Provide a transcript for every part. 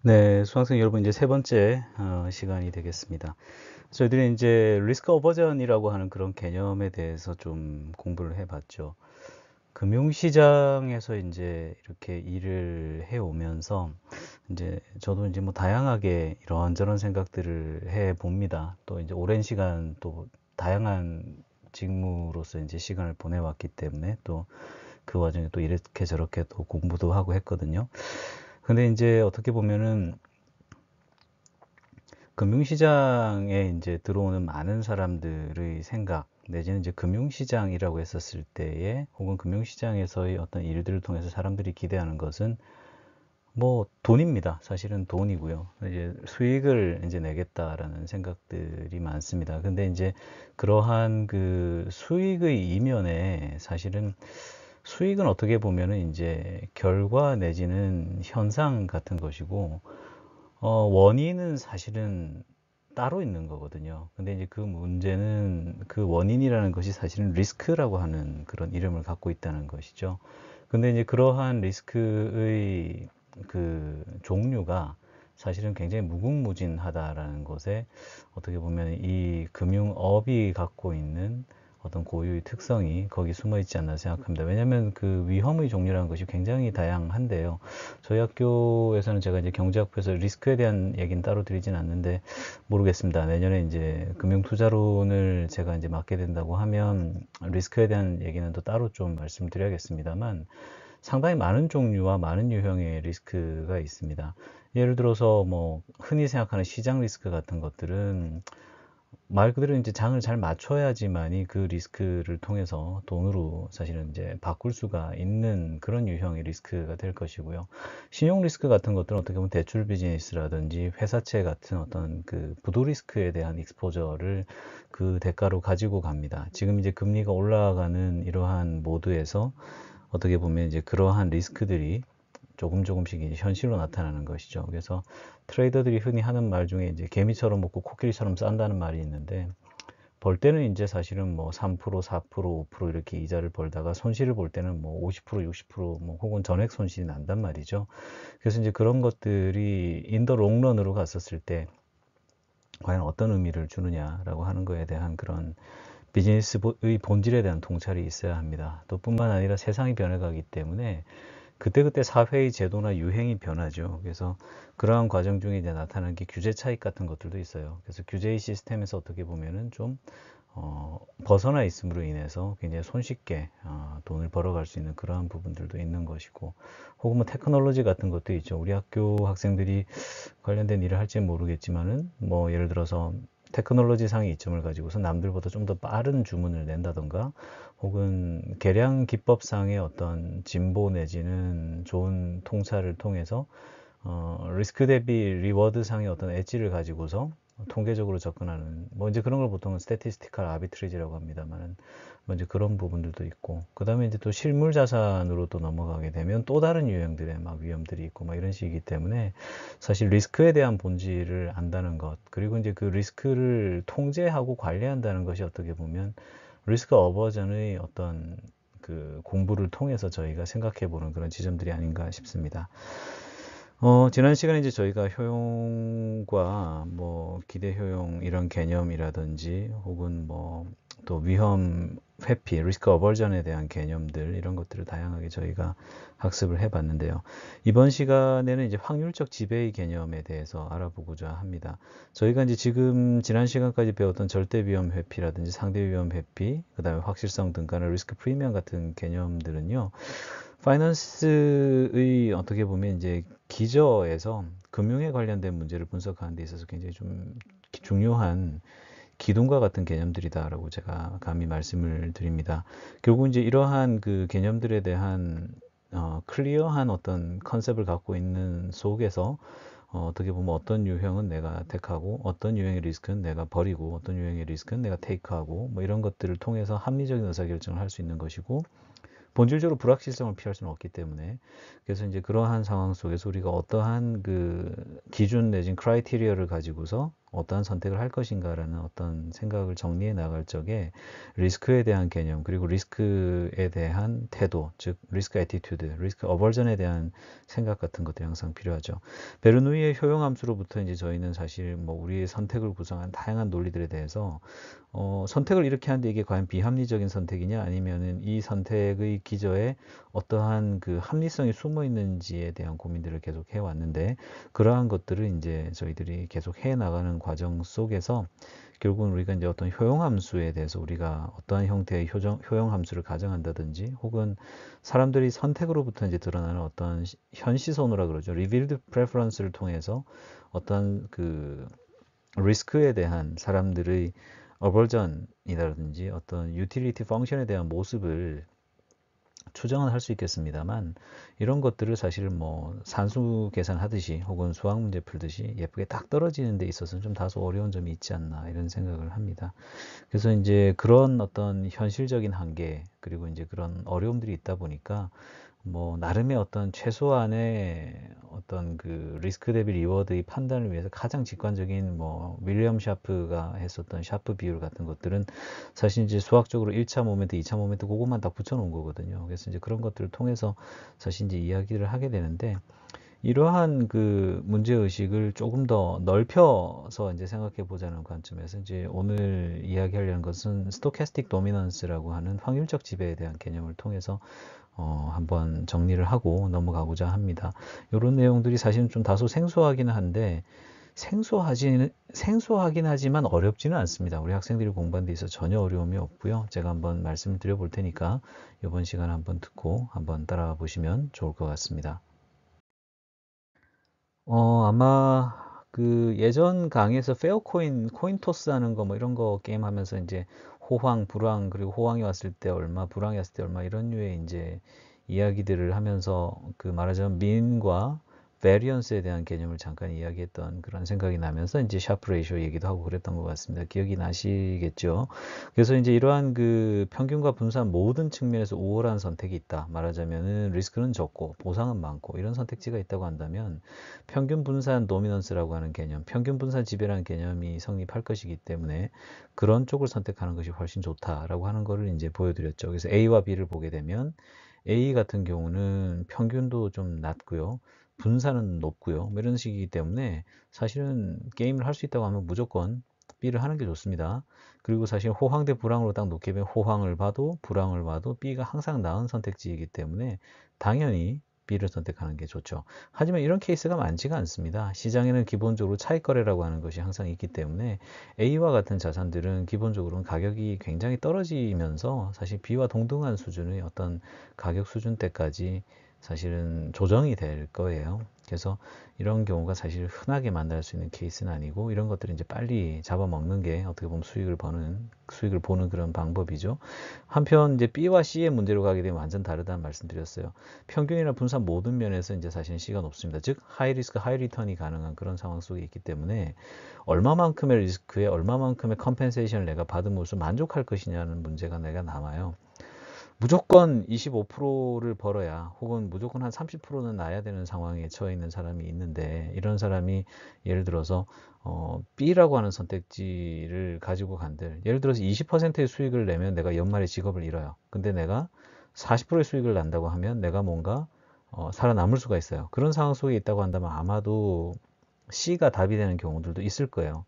네, 수강생 여러분, 이제 세 번째 시간이 되겠습니다. 저희들이 이제 리스크 어버전이라고 하는 그런 개념에 대해서 좀 공부를 해봤죠. 금융시장에서 이제 이렇게 일을 해오면서 이제 저도 이제 뭐 다양하게 이런저런 생각들을 해 봅니다. 또 이제 오랜 시간 또 다양한 직무로서 이제 시간을 보내왔기 때문에 또 그 와중에 또 이렇게 저렇게 또 공부도 하고 했거든요. 근데 이제 어떻게 보면은 금융시장에 이제 들어오는 많은 사람들의 생각, 내지는 이제 금융시장이라고 했었을 때에, 혹은 금융시장에서의 어떤 일들을 통해서 사람들이 기대하는 것은 뭐 돈입니다. 사실은 돈이고요. 이제 수익을 이제 내겠다라는 생각들이 많습니다. 근데 이제 그러한 그 수익의 이면에 사실은 수익은 어떻게 보면은 이제 결과 내지는 현상 같은 것이고, 원인은 사실은 따로 있는 거거든요. 근데 이제 그 문제는 그 원인이라는 것이 사실은 리스크라고 하는 그런 이름을 갖고 있다는 것이죠. 근데 이제 그러한 리스크의 그 종류가 사실은 굉장히 무궁무진하다라는 것에 어떻게 보면 이 금융업이 갖고 있는 어떤 고유의 특성이 거기 숨어 있지 않나 생각합니다. 왜냐하면 그 위험의 종류라는 것이 굉장히 다양한데요. 저희 학교에서는 제가 이제 경제학부에서 리스크에 대한 얘기는 따로 드리진 않는데 모르겠습니다. 내년에 이제 금융투자론을 제가 이제 맡게 된다고 하면 리스크에 대한 얘기는 또 따로 좀 말씀드려야겠습니다만 상당히 많은 종류와 많은 유형의 리스크가 있습니다. 예를 들어서 뭐 흔히 생각하는 시장 리스크 같은 것들은 말 그대로 이제 장을 잘 맞춰야지만이 그 리스크를 통해서 돈으로 사실은 이제 바꿀 수가 있는 그런 유형의 리스크가 될 것이고요. 신용 리스크 같은 것들은 어떻게 보면 대출 비즈니스라든지 회사채 같은 어떤 그 부도 리스크에 대한 익스포저를 그 대가로 가지고 갑니다. 지금 이제 금리가 올라가는 이러한 모드에서 어떻게 보면 이제 그러한 리스크들이 조금 조금씩 이제 현실로 나타나는 것이죠. 그래서 트레이더들이 흔히 하는 말 중에 이제 개미처럼 먹고 코끼리처럼 싼다는 말이 있는데 벌 때는 이제 사실은 뭐 3%, 4%, 5% 이렇게 이자를 벌다가 손실을 볼 때는 뭐 50%, 60%뭐 혹은 전액 손실이 난단 말이죠. 그래서 이제 그런 것들이 인더 롱런으로 갔었을 때 과연 어떤 의미를 주느냐라고 하는 거에 대한 그런 비즈니스의 본질에 대한 통찰이 있어야 합니다. 또 뿐만 아니라 세상이 변해가기 때문에 그때그때 사회의 제도나 유행이 변하죠. 그래서 그러한 과정 중에 이제 나타나는 게 규제 차익 같은 것들도 있어요. 그래서 규제의 시스템에서 어떻게 보면은 좀 벗어나 있음으로 인해서 굉장히 손쉽게 돈을 벌어갈 수 있는 그러한 부분들도 있는 것이고, 혹은 뭐 테크놀로지 같은 것도 있죠. 우리 학교 학생들이 관련된 일을 할지는 모르겠지만은 뭐 예를 들어서 테크놀로지 상의 이점을 가지고서 남들보다 좀 더 빠른 주문을 낸다던가, 혹은 계량 기법상의 어떤 진보 내지는 좋은 통찰을 통해서 리스크 대비 리워드 상의 어떤 엣지를 가지고서 통계적으로 접근하는 뭐 이제 그런 걸 보통은 스태티스티컬 아비트리지라고 합니다만은 뭐 이제 그런 부분들도 있고, 그다음에 이제 또 실물 자산으로 또 넘어가게 되면 또 다른 유형들의 막 위험들이 있고 막 이런 식이기 때문에 사실 리스크에 대한 본질을 안다는 것, 그리고 이제 그 리스크를 통제하고 관리한다는 것이 어떻게 보면 리스크 어버전의 어떤 그 공부를 통해서 저희가 생각해 보는 그런 지점들이 아닌가 싶습니다. 지난 시간에 이제 저희가 효용과 뭐 기대 효용 이런 개념이라든지, 혹은 뭐 또 위험 회피, 리스크 어벌전에 대한 개념들 이런 것들을 다양하게 저희가 학습을 해봤는데요. 이번 시간에는 이제 확률적 지배의 개념에 대해서 알아보고자 합니다. 저희가 이제 지금 지난 시간까지 배웠던 절대 위험 회피라든지 상대 위험 회피, 그다음에 확실성 등간의 리스크 프리미엄 같은 개념들은요. 파이낸스의 어떻게 보면 이제 기저에서 금융에 관련된 문제를 분석하는 데 있어서 굉장히 좀 중요한 기둥과 같은 개념들이다라고 제가 감히 말씀을 드립니다. 결국 이제 이러한 그 개념들에 대한 클리어한 어떤 컨셉을 갖고 있는 속에서 어떻게 보면 어떤 유형은 내가 택하고 어떤 유형의 리스크는 내가 버리고 어떤 유형의 리스크는 내가 테이크하고 뭐 이런 것들을 통해서 합리적인 의사결정을 할 수 있는 것이고, 본질적으로 불확실성을 피할 수는 없기 때문에, 그래서 이제 그러한 상황 속에서 우리가 어떠한 그 기준 내진 크라이테리어를 가지고서 어떠한 선택을 할 것인가라는 어떤 생각을 정리해 나갈 적에 리스크에 대한 개념, 그리고 리스크에 대한 태도, 즉 리스크 애티튜드, 리스크 어벌전에 대한 생각 같은 것들이 항상 필요하죠. 베르누이의 효용함수로부터 이제 저희는 사실 뭐 우리의 선택을 구성한 다양한 논리들에 대해서 선택을 이렇게 하는데 이게 과연 비합리적인 선택이냐, 아니면은 이 선택의 기저에 어떠한 그 합리성이 숨어 있는지에 대한 고민들을 계속 해왔는데, 그러한 것들을 이제 저희들이 계속 해 나가는 과정 속에서 결국은 우리가 이제 어떤 효용함수에 대해서 우리가 어떠한 형태의 효용함수를 가정한다든지, 혹은 사람들이 선택으로부터 이제 드러나는 어떤 현시선호라 그러죠. revealed preference를 통해서 어떤 그 리스크에 대한 사람들의 어벌전이라든지 어떤 유틸리티 펑션에 대한 모습을 추정은 할 수 있겠습니다만, 이런 것들을 사실 뭐 산수 계산하듯이 혹은 수학 문제 풀듯이 예쁘게 딱 떨어지는 데 있어서는 좀 다소 어려운 점이 있지 않나 이런 생각을 합니다. 그래서 이제 그런 어떤 현실적인 한계, 그리고 이제 그런 어려움들이 있다 보니까 뭐 나름의 어떤 최소한의 어떤 그 리스크 대비 리워드의 판단을 위해서 가장 직관적인 뭐 윌리엄 샤프가 했었던 샤프 비율 같은 것들은 사실 이제 수학적으로 1차 모멘트, 2차 모멘트 그것만 다 붙여 놓은 거거든요. 그래서 이제 그런 것들을 통해서 사실 이제 이야기를 하게 되는데, 이러한 그 문제의식을 조금 더 넓혀서 이제 생각해 보자는 관점에서 이제 오늘 이야기하려는 것은 스토캐스틱 도미넌스라고 하는 확률적 지배에 대한 개념을 통해서 한번 정리를 하고 넘어가고자 합니다. 이런 내용들이 사실은 좀 다소 생소하기는 한데, 생소하긴 하지만 어렵지는 않습니다. 우리 학생들이 공부하는 데 있어서 전혀 어려움이 없고요. 제가 한번 말씀을 드려볼 테니까 이번 시간 한번 듣고 한번 따라가 보시면 좋을 것 같습니다. 아마 그 예전 강의에서 코인 토스 하는 거 뭐 이런 거 게임 하면서 이제 호황, 불황, 그리고 호황이 왔을 때 얼마, 불황이 왔을 때 얼마, 이런 류의 이제 이야기들을 하면서 그 말하자면 민과 베리언스에 대한 개념을 잠깐 이야기했던 그런 생각이 나면서 이제 샤프 레이쇼 얘기도 하고 그랬던 것 같습니다. 기억이 나시겠죠? 그래서 이제 이러한 그 평균과 분산 모든 측면에서 우월한 선택이 있다. 말하자면은 리스크는 적고 보상은 많고 이런 선택지가 있다고 한다면, 평균 분산 도미넌스라고 하는 개념, 평균 분산 지배라는 개념이 성립할 것이기 때문에 그런 쪽을 선택하는 것이 훨씬 좋다라고 하는 것을 이제 보여드렸죠. 그래서 A와 B를 보게 되면 A 같은 경우는 평균도 좀 낮고요. 분산은 높고요. 뭐 이런 식이기 때문에 사실은 게임을 할 수 있다고 하면 무조건 B를 하는 게 좋습니다. 그리고 사실 호황 대 불황으로 딱 놓게 되면 호황을 봐도 불황을 봐도 B가 항상 나은 선택지이기 때문에 당연히 B를 선택하는 게 좋죠. 하지만 이런 케이스가 많지가 않습니다. 시장에는 기본적으로 차익거래라고 하는 것이 항상 있기 때문에 A와 같은 자산들은 기본적으로는 가격이 굉장히 떨어지면서 사실 B와 동등한 수준의 어떤 가격 수준대까지 사실은 조정이 될 거예요. 그래서 이런 경우가 사실 흔하게 만날 수 있는 케이스는 아니고, 이런 것들을 이제 빨리 잡아먹는 게 어떻게 보면 수익을 보는 그런 방법이죠. 한편 이제 B와 C의 문제로 가게 되면 완전 다르다는 말씀드렸어요. 평균이나 분산 모든 면에서 이제 사실 C가 높습니다. 즉 하이 리스크 하이 리턴이 가능한 그런 상황 속에 있기 때문에 얼마만큼의 리스크에 얼마만큼의 컴펜세이션을 내가 받음으로써 만족할 것이냐는 문제가 내가 남아요. 무조건 25%를 벌어야, 혹은 무조건 한 30%는 나야 되는 상황에 처해 있는 사람이 있는데, 이런 사람이 예를 들어서 B라고 하는 선택지를 가지고 간들, 예를 들어서 20%의 수익을 내면 내가 연말에 직업을 잃어요. 근데 내가 40%의 수익을 난다고 하면 내가 뭔가 살아남을 수가 있어요. 그런 상황 속에 있다고 한다면 아마도 C가 답이 되는 경우들도 있을 거예요.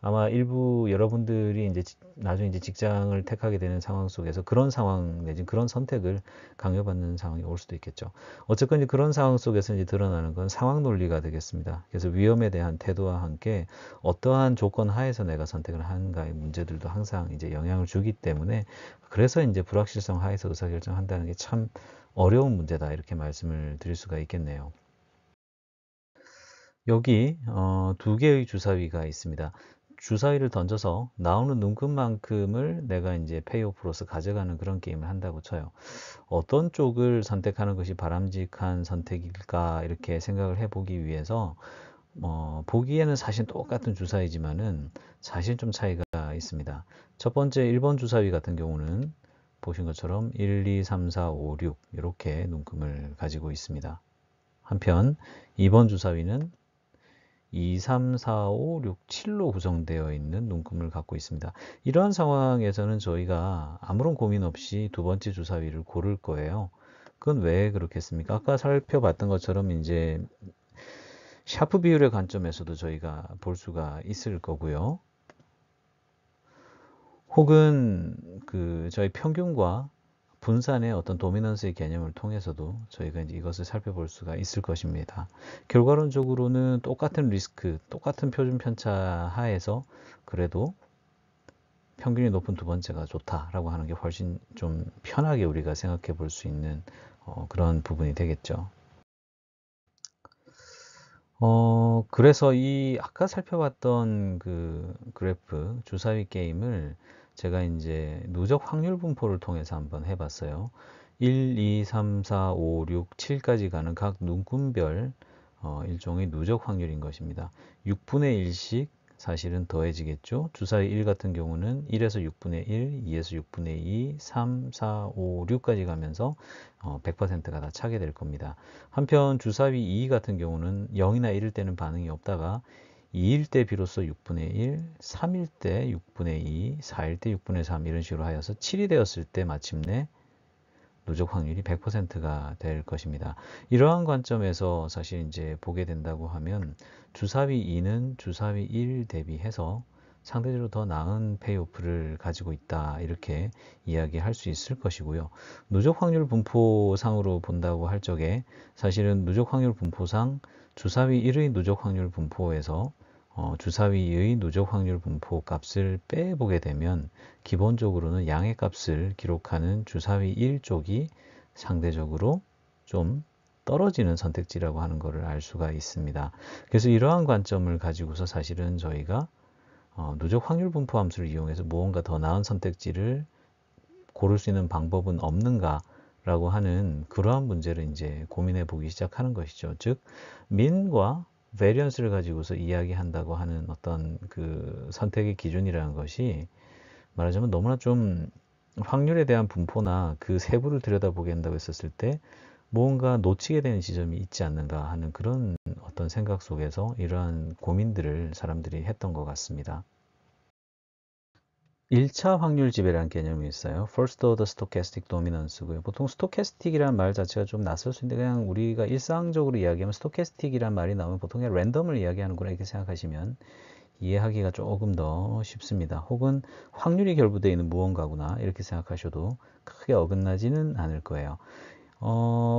아마 일부 여러분들이 이제 나중에 이제 직장을 택하게 되는 상황 속에서 그런 상황 내지 그런 선택을 강요받는 상황이 올 수도 있겠죠. 어쨌건 이제 그런 상황 속에서 이제 드러나는 건 상황 논리가 되겠습니다. 그래서 위험에 대한 태도와 함께 어떠한 조건 하에서 내가 선택을 하는가의 문제들도 항상 이제 영향을 주기 때문에, 그래서 이제 불확실성 하에서 의사결정한다는 게 참 어려운 문제다, 이렇게 말씀을 드릴 수가 있겠네요. 여기 두 개의 주사위가 있습니다. 주사위를 던져서 나오는 눈금만큼을 내가 이제 페이오프로서 가져가는 그런 게임을 한다고 쳐요. 어떤 쪽을 선택하는 것이 바람직한 선택일까 이렇게 생각을 해보기 위해서 보기에는 사실 똑같은 주사위지만은 사실 좀 차이가 있습니다. 첫 번째 1번 주사위 같은 경우는 보신 것처럼 1, 2, 3, 4, 5, 6 이렇게 눈금을 가지고 있습니다. 한편 2번 주사위는 2, 3, 4, 5, 6, 7로 구성되어 있는 눈금을 갖고 있습니다. 이러한 상황에서는 저희가 아무런 고민 없이 두 번째 주사위를 고를 거예요. 그건 왜 그렇겠습니까? 아까 살펴봤던 것처럼 이제 샤프 비율의 관점에서도 저희가 볼 수가 있을 거고요. 혹은 그 저희 평균과 분산의 어떤 도미넌스의 개념을 통해서도 저희가 이제 이것을 살펴볼 수가 있을 것입니다. 결과론적으로는 똑같은 리스크, 똑같은 표준 편차 하에서 그래도 평균이 높은 두 번째가 좋다라고 하는 게 훨씬 좀 편하게 우리가 생각해 볼 수 있는 그런 부분이 되겠죠. 그래서 이 아까 살펴봤던 그 그래프 주사위 게임을 제가 이제 누적 확률 분포를 통해서 한번 해봤어요. 1, 2, 3, 4, 5, 6, 7까지 가는 각 눈금별 일종의 누적 확률인 것입니다. 6분의 1씩 사실은 더해지겠죠. 주사위 1 같은 경우는 1에서 6분의 1, 2에서 6분의 2, 3, 4, 5, 6까지 가면서 100%가 다 차게 될 겁니다. 한편 주사위 2 같은 경우는 0이나 1일 때는 반응이 없다가 2일 때 비로소 6분의 1, 3일 때 6분의 2, 4일 때 6분의 3 이런 식으로 하여서 7이 되었을 때 마침내 누적 확률이 100%가 될 것입니다. 이러한 관점에서 사실 이제 보게 된다고 하면 주사위 2는 주사위 1 대비해서 상대적으로 더 나은 페이오프를 가지고 있다 이렇게 이야기할 수 있을 것이고요. 누적 확률 분포상으로 본다고 할 적에 사실은 누적 확률 분포상 주사위 1의 누적 확률 분포에서 주사위의 누적 확률 분포 값을 빼보게 되면 기본적으로는 양의 값을 기록하는 주사위 1쪽이 상대적으로 좀 떨어지는 선택지라고 하는 것을 알 수가 있습니다. 그래서 이러한 관점을 가지고서 사실은 저희가 누적 확률 분포 함수를 이용해서 무언가 더 나은 선택지를 고를 수 있는 방법은 없는가 라고 하는 그러한 문제를 이제 고민해 보기 시작하는 것이죠. 즉, 민과 베리언스를 가지고서 이야기한다고 하는 어떤 그 선택의 기준이라는 것이 말하자면 너무나 좀 확률에 대한 분포나 그 세부를 들여다보게 한다고 했었을 때 무언가 놓치게 되는 지점이 있지 않는가 하는 그런 어떤 생각 속에서 이러한 고민들을 사람들이 했던 것 같습니다. 1차 확률 지배라는 개념이 있어요. First order stochastic dominance고요. 보통 스토캐스틱이라는 말 자체가 좀 낯설 수 있는데 그냥 우리가 일상적으로 이야기하면 스토캐스틱이라는 말이 나오면 보통 그냥 랜덤을 이야기하는구나 이렇게 생각하시면 이해하기가 조금 더 쉽습니다. 혹은 확률이 결부되어 있는 무언가구나 이렇게 생각하셔도 크게 어긋나지는 않을 거예요.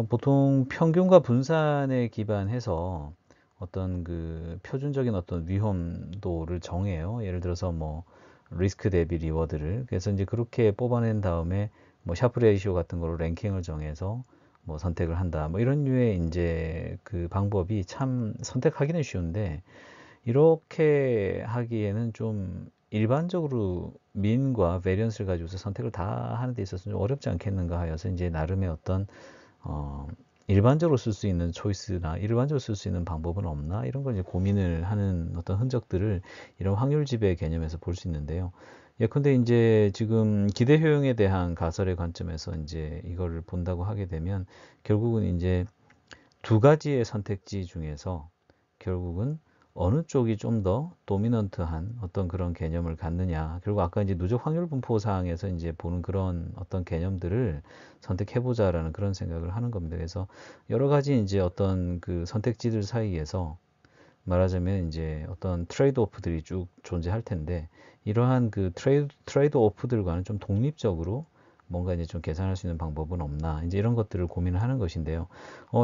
보통 평균과 분산에 기반해서 어떤 그 표준적인 어떤 위험도를 정해요. 예를 들어서 뭐 리스크 대비 리워드를 그래서 이제 그렇게 뽑아낸 다음에 뭐 샤프 레이시오 같은 걸로 랭킹을 정해서 뭐 선택을 한다. 뭐 이런 류의 이제 그 방법이 참 선택하기는 쉬운데 이렇게 하기에는 좀 일반적으로 민과 베리언스를 가지고서 선택을 다 하는 데 있어서 좀 어렵지 않겠는가 하여서 이제 나름의 어떤 어, 일반적으로 쓸 수 있는 초이스나 일반적으로 쓸 수 있는 방법은 없나 이런 걸 이제 고민을 하는 어떤 흔적들을 이런 확률 지배 개념에서 볼 수 있는데요. 예컨대 이제 지금 기대 효용에 대한 가설의 관점에서 이제 이거를 본다고 하게 되면 결국은 이제 두 가지의 선택지 중에서 결국은 어느 쪽이 좀 더 도미넌트한 어떤 그런 개념을 갖느냐. 그리고 아까 이제 누적 확률 분포 사항에서 이제 보는 그런 어떤 개념들을 선택해보자라는 그런 생각을 하는 겁니다. 그래서 여러 가지 이제 어떤 그 선택지들 사이에서 말하자면 이제 어떤 트레이드 오프들이 쭉 존재할 텐데 이러한 그 트레이드 오프들과는 좀 독립적으로 뭔가 이제 좀 계산할 수 있는 방법은 없나 이제 이런 것들을 고민을 하는 것인데요.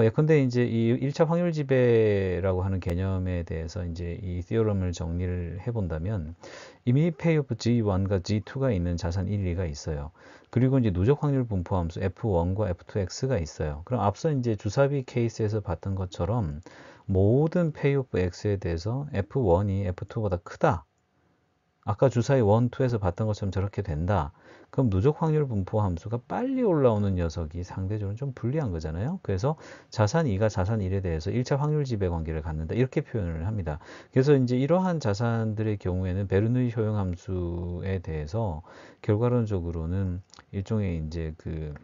예컨대 이제 이 1차 확률 지배라고 하는 개념에 대해서 이제 이 티어럼을 정리를 해본다면 이미 페이오프 G1과 G2가 있는 자산 1, 2가 있어요. 그리고 이제 누적 확률 분포 함수 F1과 F2X가 있어요. 그럼 앞서 이제 주사위 케이스에서 봤던 것처럼 모든 페이오프 X에 대해서 F1이 F2보다 크다. 아까 주사위 1, 2에서 봤던 것처럼 저렇게 된다. 그럼 누적 확률 분포 함수가 빨리 올라오는 녀석이 상대적으로 좀 불리한 거잖아요. 그래서 자산 2가 자산 1에 대해서 1차 확률 지배 관계를 갖는다. 이렇게 표현을 합니다. 그래서 이제 이러한 자산들의 경우에는 베르누이 효용 함수에 대해서 결과론적으로는 일종의 이제 그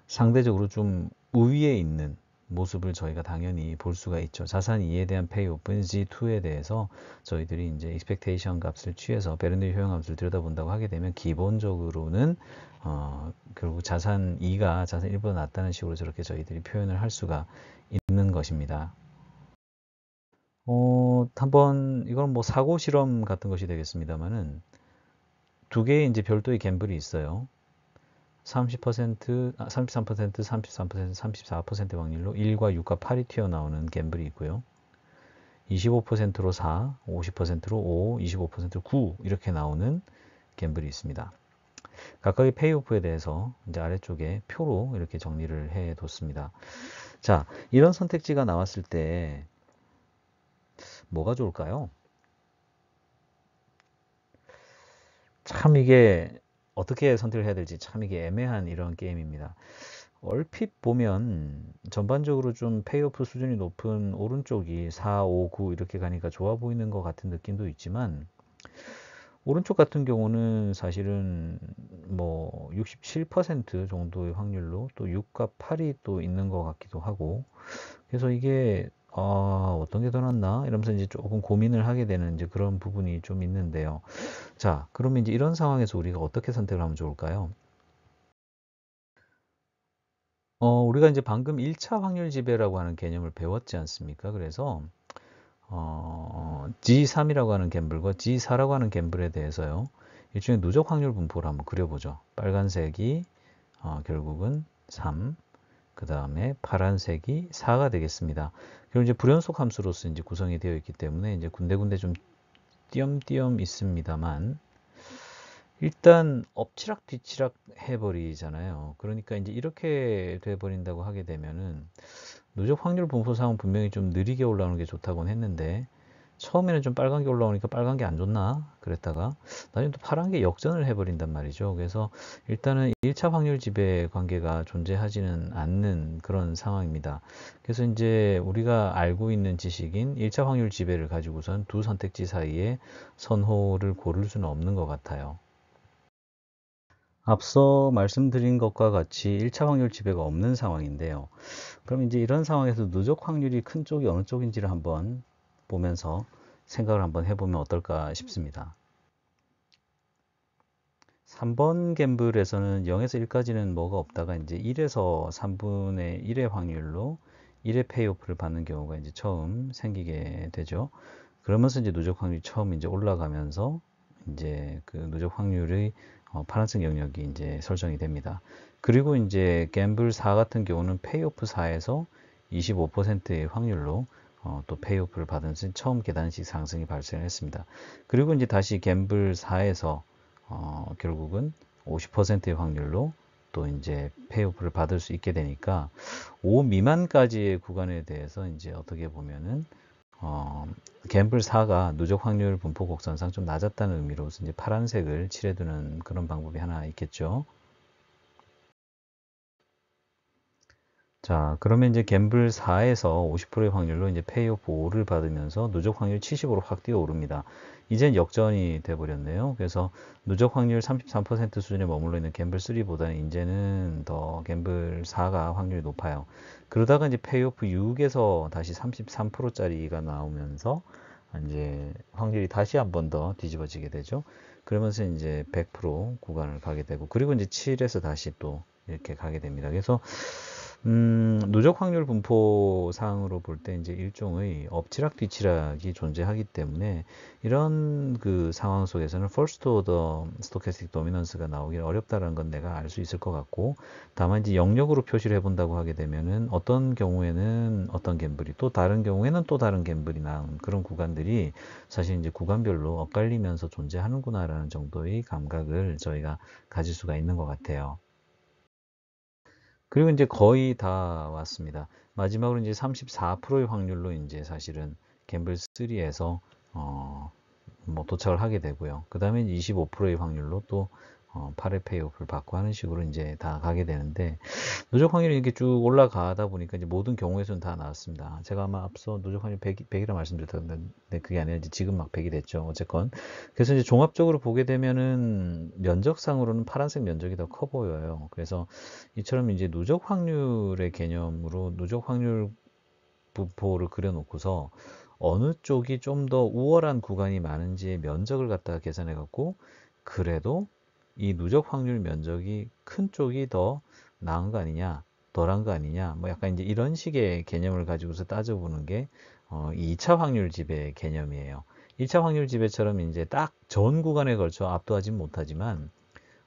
상대적으로 좀 우위에 있는 모습을 저희가 당연히 볼 수가 있죠. 자산 2에 대한 페이오프는 G2에 대해서 저희들이 이제 expectation 값을 취해서 베른누이 효용 값을 들여다본다고 하게 되면 기본적으로는 결국 자산 2가 자산 1보다 낮다는 식으로 저렇게 저희들이 표현을 할 수가 있는 것입니다. 한번 이건 뭐 사고 실험 같은 것이 되겠습니다만은 두 개의 이제 별도의 갬블이 있어요. 30%, 33%, 33%, 34% 확률로 1과 6과 8이 튀어나오는 갬블이 있고요. 25%로 4, 50%로 5, 25%로 9 이렇게 나오는 갬블이 있습니다. 각각의 페이오프에 대해서 이제 아래쪽에 표로 이렇게 정리를 해 뒀습니다. 자, 이런 선택지가 나왔을 때 뭐가 좋을까요? 참 이게 어떻게 선택을 해야 될지 참 이게 애매한 이런 게임입니다. 얼핏 보면 전반적으로 좀 페이오프 수준이 높은 오른쪽이 4, 5, 9 이렇게 가니까 좋아 보이는 것 같은 느낌도 있지만 오른쪽 같은 경우는 사실은 뭐 67% 정도의 확률로 또 6과 8이 또 있는 것 같기도 하고 그래서 이게 어떤 게 더 낫나 이러면서 이제 조금 고민을 하게 되는 이제 그런 부분이 좀 있는데요. 자, 그러면 이제 이런 상황에서 우리가 어떻게 선택을 하면 좋을까요? 우리가 이제 방금 1차 확률 지배라고 하는 개념을 배웠지 않습니까? 그래서 G3이라고 하는 갬블과 G4라고 하는 갬블에 대해서요. 일종의 누적 확률 분포를 한번 그려보죠. 빨간색이 결국은 3, 그 다음에 파란색이 4가 되겠습니다. 그리고 이제 불연속 함수로서 이제 구성이 되어 있기 때문에 이제 군데군데 좀 띄엄띄엄 있습니다만 일단 엎치락 뒤치락 해버리잖아요. 그러니까 이제 이렇게 돼버린다고 하게 되면은 누적 확률 분포상은 분명히 좀 느리게 올라오는 게 좋다고는 했는데 처음에는 좀 빨간 게 올라오니까 빨간 게 안 좋나 그랬다가 나중에 또 파란 게 역전을 해버린단 말이죠. 그래서 일단은 1차 확률 지배 관계가 존재하지는 않는 그런 상황입니다. 그래서 이제 우리가 알고 있는 지식인 1차 확률 지배를 가지고선 두 선택지 사이에 선호를 고를 수는 없는 것 같아요. 앞서 말씀드린 것과 같이 1차 확률 지배가 없는 상황인데요. 그럼 이제 이런 상황에서 누적 확률이 큰 쪽이 어느 쪽인지를 한번 보면서 생각을 한번 해보면 어떨까 싶습니다. 3번 갬블에서는 0에서 1까지는 뭐가 없다가 이제 1에서 3분의 1의 확률로 1의 페이오프를 받는 경우가 이제 처음 생기게 되죠. 그러면서 이제 누적 확률이 처음 이제 올라가면서 이제 그 누적 확률의 파란색 영역이 이제 설정이 됩니다. 그리고 이제 갬블 4 같은 경우는 페이오프 4에서 25%의 확률로 또 페이오프를 받은 처음 계단식 상승이 발생했습니다. 그리고 이제 다시 갬블 4에서 결국은 50%의 확률로 또 이제 페이오프를 받을 수 있게 되니까 5 미만까지의 구간에 대해서 이제 어떻게 보면은 갬블 4가 누적 확률 분포 곡선상 좀 낮았다는 의미로서 이제 파란색을 칠해두는 그런 방법이 하나 있겠죠. 자, 그러면 이제 갬블 4에서 50%의 확률로 이제 페이오프 5를 받으면서 누적 확률 70으로 확 뛰어오릅니다. 이젠 역전이 돼버렸네요. 그래서 누적 확률 33% 수준에 머물러 있는 갬블 3보다는 이제는 더 갬블 4가 확률이 높아요. 그러다가 이제 페이오프 6에서 다시 33%짜리가 나오면서 이제 확률이 다시 한 번 더 뒤집어지게 되죠. 그러면서 이제 100% 구간을 가게 되고, 그리고 이제 7에서 다시 또 이렇게 가게 됩니다. 그래서 누적 확률 분포 상으로 볼 때 이제 일종의 엎치락 뒤치락이 존재하기 때문에 이런 그 상황 속에서는 first order stochastic dominance가 나오기 어렵다는 건 내가 알 수 있을 것 같고, 다만 이제 영역으로 표시를 해본다고 하게 되면은 어떤 경우에는 어떤 갬블이 또 다른 경우에는 또 다른 갬블이 나온 그런 구간들이 사실 이제 구간별로 엇갈리면서 존재하는구나라는 정도의 감각을 저희가 가질 수가 있는 것 같아요. 그리고 이제 거의 다 왔습니다. 마지막으로 이제 34%의 확률로 이제 사실은 갬블 3에서 뭐 도착을 하게 되고요. 그 다음에 25%의 확률로 또 8회 페이오프를 받고 하는 식으로 이제 다 가게 되는데, 누적 확률이 이렇게 쭉 올라가다 보니까 이제 모든 경우에서는 다 나왔습니다. 제가 아마 앞서 누적 확률 100이라 말씀드렸는데 그게 아니라 이제 지금 막 100이 됐죠. 어쨌건. 그래서 이제 종합적으로 보게 되면은 면적상으로는 파란색 면적이 더 커 보여요. 그래서 이처럼 이제 누적 확률의 개념으로 누적 확률 분포를 그려놓고서 어느 쪽이 좀 더 우월한 구간이 많은지의 면적을 갖다가 계산해 갖고, 그래도 이 누적 확률 면적이 큰 쪽이 더 나은 거 아니냐, 덜한 거 아니냐, 뭐 약간 이제 이런 식의 개념을 가지고서 따져보는 게 2차 확률 지배 개념이에요. 1차 확률 지배처럼 이제 딱 전 구간에 걸쳐 압도하진 못하지만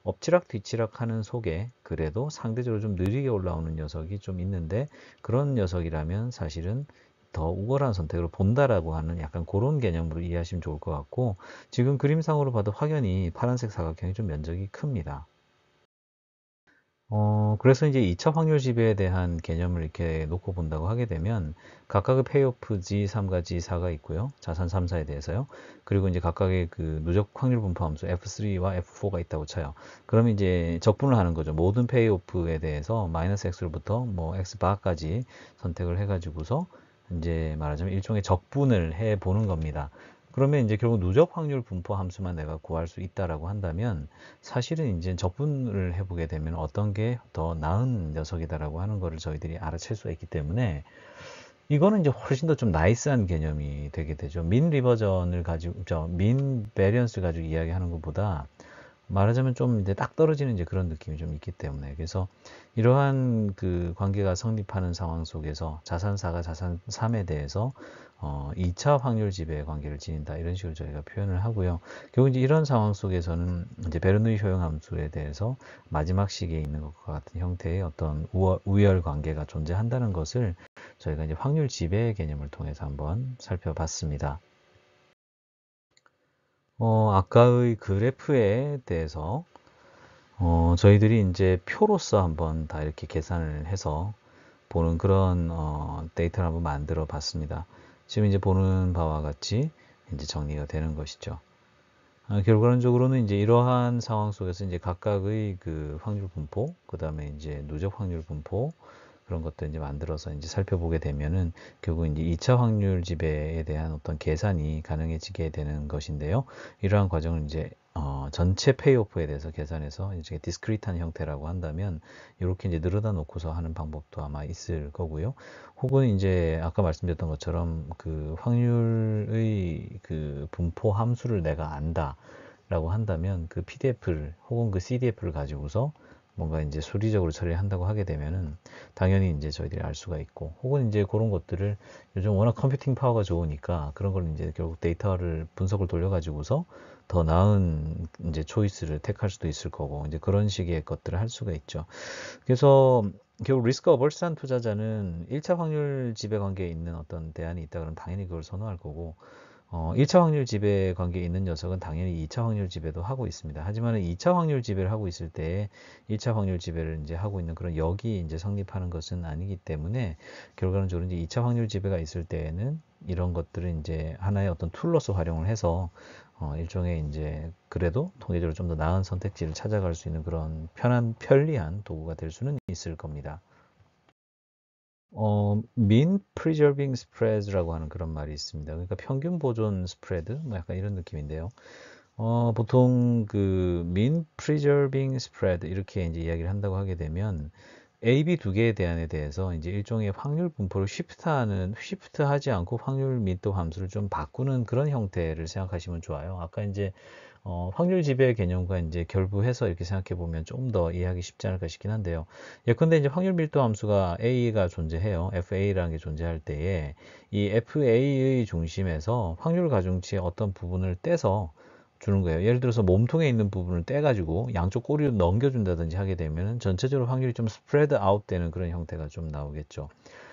엎치락 뒤치락 하는 속에 그래도 상대적으로 좀 느리게 올라오는 녀석이 좀 있는데, 그런 녀석이라면 사실은 더 우월한 선택으로 본다라고 하는 약간 그런 개념으로 이해하시면 좋을 것 같고, 지금 그림상으로 봐도 확연히 파란색 사각형이 좀 면적이 큽니다. 그래서 이제 2차 확률 지배에 대한 개념을 이렇게 놓고 본다고 하게 되면 각각의 페이오프 G3과 G4가 있고요. 자산 3사에 대해서요. 그리고 이제 각각의 그 누적 확률 분포 함수 F3와 F4가 있다고 쳐요. 그러면 이제 적분을 하는 거죠. 모든 페이오프에 대해서 마이너스 X로부터 뭐 X 바까지 선택을 해가지고서 이제 말하자면 일종의 적분을 해 보는 겁니다. 그러면 이제 결국 누적 확률 분포 함수만 내가 구할 수 있다라고 한다면, 사실은 이제 적분을 해보게 되면 어떤 게 더 나은 녀석이다라고 하는 거를 저희들이 알아챌 수가 있기 때문에, 이거는 이제 훨씬 더 좀 나이스한 개념이 되게 되죠. 민 리버전을 가지고, 민 베리언스 가지고 이야기하는 것보다 말하자면 좀 이제 딱 떨어지는 이제 그런 느낌이 좀 있기 때문에, 그래서 이러한 그 관계가 성립하는 상황 속에서 자산사가 자산 3에 대해서 2차 확률 지배의 관계를 지닌다, 이런 식으로 저희가 표현을 하고요. 결국 이제 이런 상황 속에서는 이제 베르누이 효용 함수에 대해서 마지막 시기에 있는 것과 같은 형태의 어떤 우열 관계가 존재한다는 것을 저희가 이제 확률 지배의 개념을 통해서 한번 살펴봤습니다. 아까의 그래프에 대해서 저희들이 이제 표로서 한번 다 이렇게 계산을 해서 보는 그런 데이터를 한번 만들어 봤습니다. 지금 이제 보는 바와 같이 이제 정리가 되는 것이죠. 결과론적으로는 이제 이러한 상황 속에서 이제 각각의 그 확률 분포, 그 다음에 이제 누적 확률 분포, 그런 것도 이제 만들어서 이제 살펴보게 되면은 결국 이제 2차 확률 지배에 대한 어떤 계산이 가능해지게 되는 것인데요. 이러한 과정을 이제 전체 페이오프에 대해서 계산해서 이제 디스크리트한 형태라고 한다면 이렇게 이제 늘어다 놓고서 하는 방법도 아마 있을 거고요. 혹은 이제 아까 말씀드렸던 것처럼 그 확률의 그 분포 함수를 내가 안다라고 한다면 그 PDF를 혹은 그 CDF를 가지고서 뭔가 이제 수리적으로 처리를 한다고 하게 되면은 당연히 이제 저희들이 알 수가 있고, 혹은 이제 그런 것들을 요즘 워낙 컴퓨팅 파워가 좋으니까 그런 걸 이제 결국 데이터를 분석을 돌려가지고서 더 나은 이제 초이스를 택할 수도 있을 거고, 이제 그런 식의 것들을 할 수가 있죠. 그래서 결국 리스크 어버스한 투자자는 1차 확률 지배 관계에 있는 어떤 대안이 있다 그러면 당연히 그걸 선호할 거고, 1차 확률 지배 관계에 있는 녀석은 당연히 2차 확률 지배도 하고 있습니다. 하지만 2차 확률 지배를 하고 있을 때 1차 확률 지배를 이제 하고 있는 그런 역이 이제 성립하는 것은 아니기 때문에, 결과론적으로 이제 2차 확률 지배가 있을 때에는 이런 것들을 이제 하나의 어떤 툴로서 활용을 해서 일종의 이제 그래도 통계적으로 좀 더 나은 선택지를 찾아갈 수 있는 그런 편리한 도구가 될 수는 있을 겁니다. mean preserving spreads라고 하는 그런 말이 있습니다. 그러니까 평균 보존 스프레드, 뭐 약간 이런 느낌인데요. 보통 그 mean preserving spread 이렇게 이제 이야기를 한다고 하게 되면 A, B 두 개의 대안에 대해서 이제 일종의 확률 분포를 쉬프트하지 않고 확률 및또 함수를 좀 바꾸는 그런 형태를 생각하시면 좋아요. 아까 이제 확률 지배 개념과 이제 결부해서 이렇게 생각해 보면 좀 더 이해하기 쉽지 않을까 싶긴 한데요. 예컨대 이제 확률 밀도 함수가 A가 존재해요. FA라는 게 존재할 때에 이 FA의 중심에서 확률 가중치의 어떤 부분을 떼서 주는 거예요. 예를 들어서 몸통에 있는 부분을 떼가지고 양쪽 꼬리로 넘겨준다든지 하게 되면 전체적으로 확률이 좀 스프레드 아웃 되는 그런 형태가 좀 나오겠죠.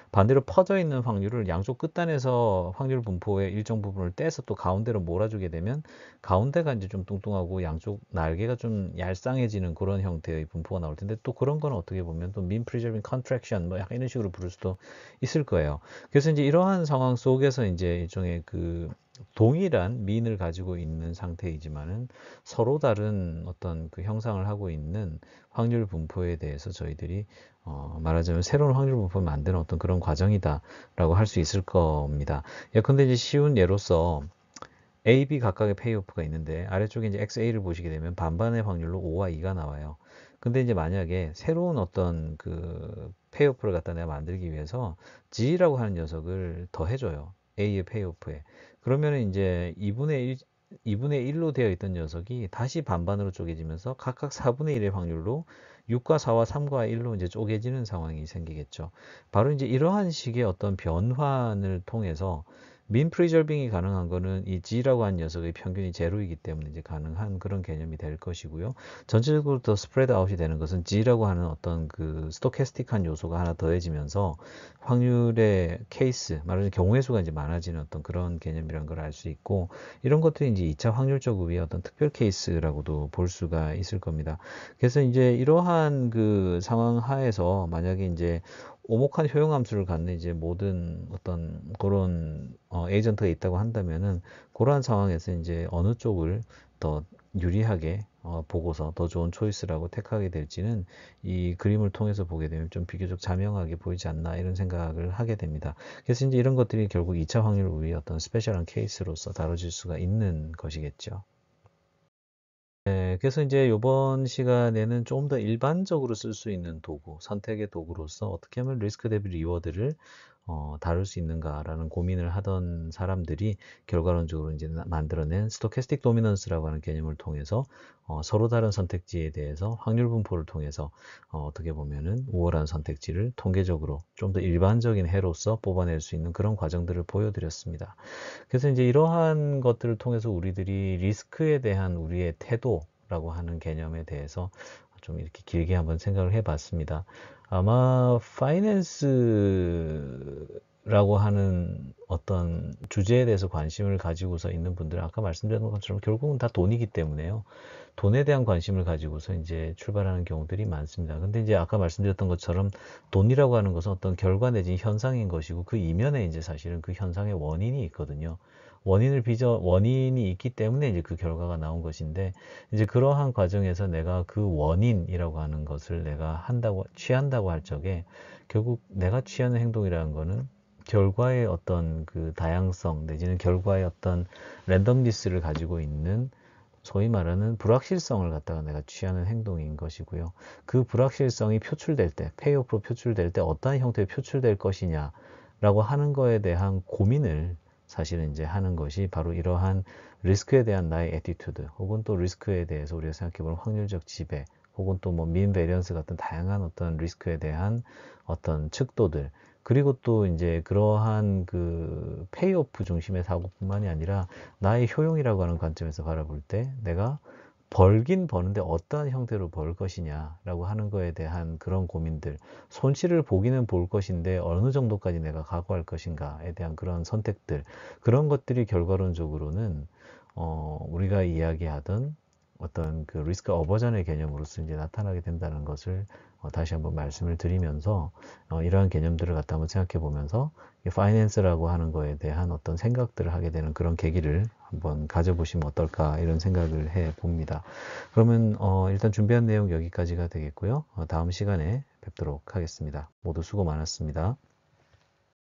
반대로 퍼져 있는 확률을 양쪽 끝단에서 확률 분포의 일정 부분을 떼서 또 가운데로 몰아주게 되면 가운데가 이제 좀 뚱뚱하고 양쪽 날개가 좀 얄쌍해지는 그런 형태의 분포가 나올 텐데, 또 그런 거는 어떻게 보면 또 mean preserving contraction 뭐 약간 이런 식으로 부를 수도 있을 거예요. 그래서 이제 이러한 상황 속에서 이제 일종의 그 동일한 민을 가지고 있는 상태이지만은 서로 다른 어떤 그 형상을 하고 있는 확률 분포에 대해서 저희들이 말하자면 새로운 확률 분포를 만드는 어떤 그런 과정이다라고 할 수 있을 겁니다. 예컨대 이제 쉬운 예로서 A, B 각각의 페이오프가 있는데 아래쪽에 이제 XA를 보시게 되면 반반의 확률로 5와 2가 나와요. 근데 이제 만약에 새로운 어떤 그 페이오프를 갖다 내가 만들기 위해서 G라고 하는 녀석을 더해줘요. A의 페이오프에. 그러면 이제 2분의 1로 되어 있던 녀석이 다시 반반으로 쪼개지면서 각각 4분의 1의 확률로 6과 4와 3과 1로 이제 쪼개지는 상황이 생기겠죠. 바로 이제 이러한 식의 어떤 변환을 통해서 민 프리저빙이 가능한 거는 이 G라고 하는 녀석의 평균이 제로이기 때문에 이제 가능한 그런 개념이 될 것이고요. 전체적으로 더 스프레드 아웃이 되는 것은 G라고 하는 어떤 그 스토캐스틱한 요소가 하나 더해지면서 확률의 케이스, 말하자면 경우의 수가 이제 많아지는 어떤 그런 개념이라는 걸 알 수 있고, 이런 것들이 이제 2차 확률적 우위의 어떤 특별 케이스라고도 볼 수가 있을 겁니다. 그래서 이제 이러한 그 상황 하에서 만약에 이제 오목한 효용함수를 갖는 이제 모든 어떤 그런 에이전트가 있다고 한다면은 그러한 상황에서 이제 어느 쪽을 더 유리하게 보고서 더 좋은 초이스라고 택하게 될지는 이 그림을 통해서 보게 되면 좀 비교적 자명하게 보이지 않나 이런 생각을 하게 됩니다. 그래서 이제 이런 것들이 결국 2차 확률 우위의 어떤 스페셜한 케이스로서 다뤄질 수가 있는 것이겠죠. 네, 그래서 이제 이번 시간에는 좀 더 일반적으로 쓸 수 있는 도구, 선택의 도구로서 어떻게 하면 리스크 대비 리워드를 다룰 수 있는가라는 고민을 하던 사람들이 결과론적으로 이제 만들어낸 스토캐스틱 도미넌스라고 하는 개념을 통해서 서로 다른 선택지에 대해서 확률 분포를 통해서 어떻게 보면은 우월한 선택지를 통계적으로 좀 더 일반적인 해로서 뽑아낼 수 있는 그런 과정들을 보여드렸습니다. 그래서 이제 이러한 것들을 통해서 우리들이 리스크에 대한 우리의 태도라고 하는 개념에 대해서 좀 이렇게 길게 한번 생각을 해봤습니다. 아마 파이낸스라고 하는 어떤 주제에 대해서 관심을 가지고서 있는 분들은 아까 말씀드린 것처럼 결국은 다 돈이기 때문에요. 돈에 대한 관심을 가지고서 이제 출발하는 경우들이 많습니다. 근데 이제 아까 말씀드렸던 것처럼 돈이라고 하는 것은 어떤 결과 내지 현상인 것이고 그 이면에 이제 사실은 그 현상의 원인이 있거든요. 원인이 있기 때문에 이제 그 결과가 나온 것인데, 이제 그러한 과정에서 내가 그 원인이라고 하는 것을 내가 취한다고 할 적에, 결국 내가 취하는 행동이라는 거는 결과의 어떤 그 다양성, 내지는 결과의 어떤 랜덤니스를 가지고 있는 소위 말하는 불확실성을 갖다가 내가 취하는 행동인 것이고요. 그 불확실성이 표출될 때, 페이오프로 표출될 때 어떠한 형태로 표출될 것이냐라고 하는 거에 대한 고민을 사실은 이제 하는 것이 바로 이러한 리스크에 대한 나의 애티튜드, 혹은 또 리스크에 대해서 우리가 생각해보는 확률적 지배, 혹은 또 뭐 민 베리언스 같은 다양한 어떤 리스크에 대한 어떤 측도들, 그리고 또 이제 그러한 그 페이오프 중심의 사고뿐만이 아니라 나의 효용이라고 하는 관점에서 바라볼 때 내가 벌긴 버는데 어떠한 형태로 벌 것이냐라고 하는 거에 대한 그런 고민들, 손실을 보기는 볼 것인데 어느 정도까지 내가 각오할 것인가에 대한 그런 선택들, 그런 것들이 결과론적으로는 우리가 이야기하던 어떤 그 리스크 어버전의 개념으로서 이제 나타나게 된다는 것을 다시 한번 말씀을 드리면서 이러한 개념들을 갖다 한번 생각해 보면서 파이낸스라고 하는 거에 대한 어떤 생각들을 하게 되는 그런 계기를 한번 가져보시면 어떨까 이런 생각을 해 봅니다. 그러면 일단 준비한 내용 여기까지가 되겠고요. 다음 시간에 뵙도록 하겠습니다. 모두 수고 많았습니다.